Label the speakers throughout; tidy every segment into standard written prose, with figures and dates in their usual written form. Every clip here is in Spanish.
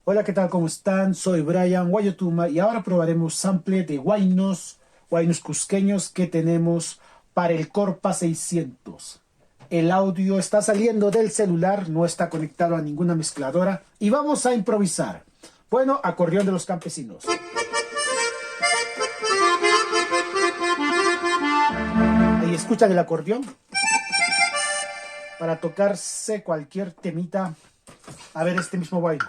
Speaker 1: Hola, ¿qué tal? ¿Cómo están? Soy Brian Guayotuma y ahora probaremos sample de guainos cusqueños que tenemos para el Corpa 600. El audio está saliendo del celular, no está conectado a ninguna mezcladora y vamos a improvisar. Bueno, acordeón de los campesinos. Ahí escuchan el acordeón para tocarse cualquier temita. A ver este mismo guayno.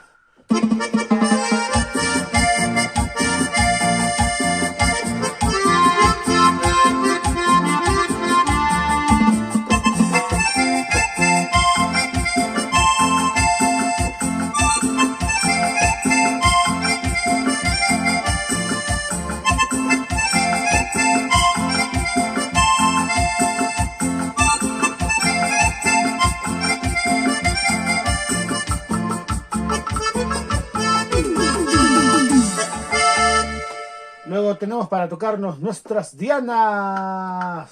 Speaker 1: Luego tenemos para tocarnos nuestras dianas.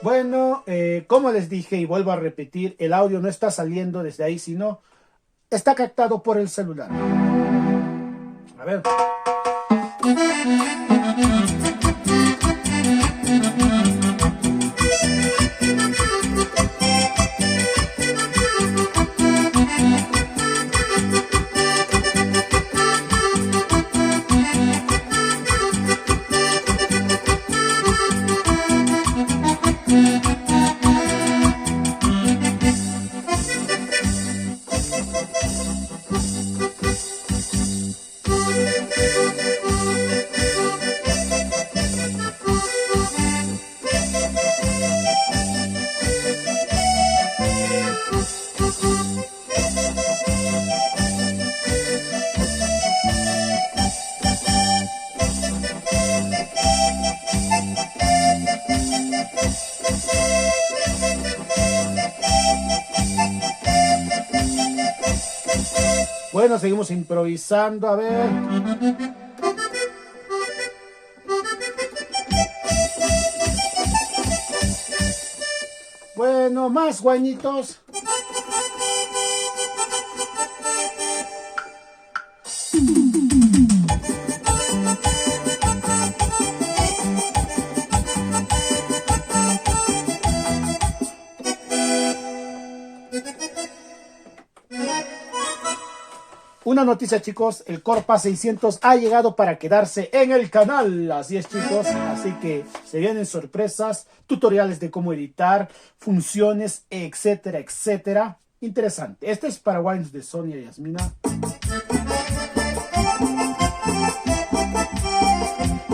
Speaker 1: Bueno, como les dije y vuelvo a repetir, el audio no está saliendo desde ahí, sino está captado por el celular. A ver. Bueno, seguimos improvisando, a ver. Bueno, más guañitos. Una noticia, chicos, el Corpa 600 ha llegado para quedarse en el canal. Así es, chicos, así que se vienen sorpresas, tutoriales de cómo editar, funciones, etcétera, etcétera. Interesante. Este es para wines de Sonia y Yasmina.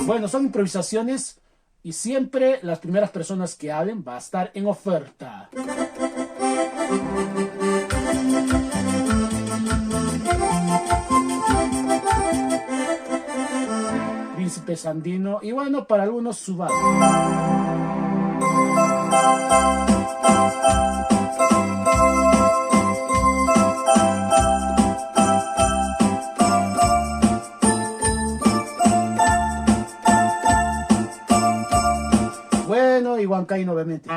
Speaker 1: Bueno, son improvisaciones y siempre las primeras personas que hablen va a estar en oferta. Príncipe Sandino y bueno, para algunos Subaru. Bueno, y Huancaíno obviamente.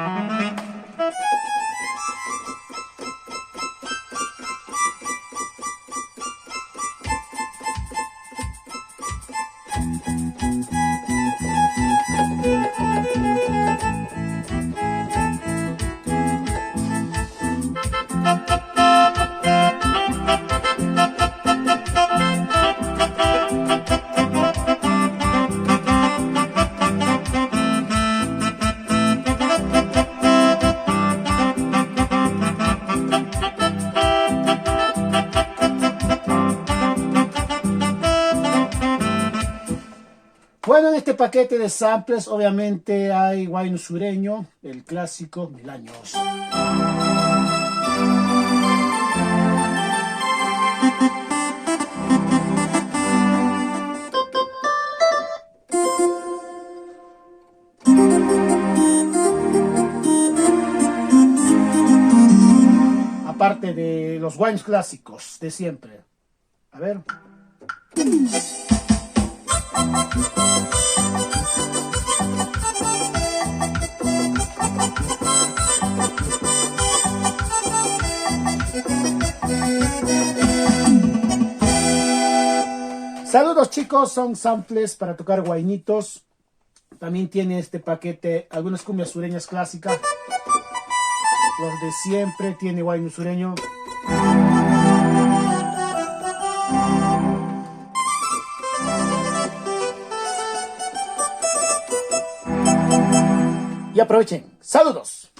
Speaker 1: Bueno, en este paquete de samples obviamente hay guayno sureño, el clásico Mil Años. parte de los guaynos clásicos de siempre. A ver. Saludos chicos, son samples para tocar guaynitos. También tiene este paquete algunas cumbias sureñas clásicas. Los de siempre, tiene guayno sureño. Y aprovechen. ¡Saludos!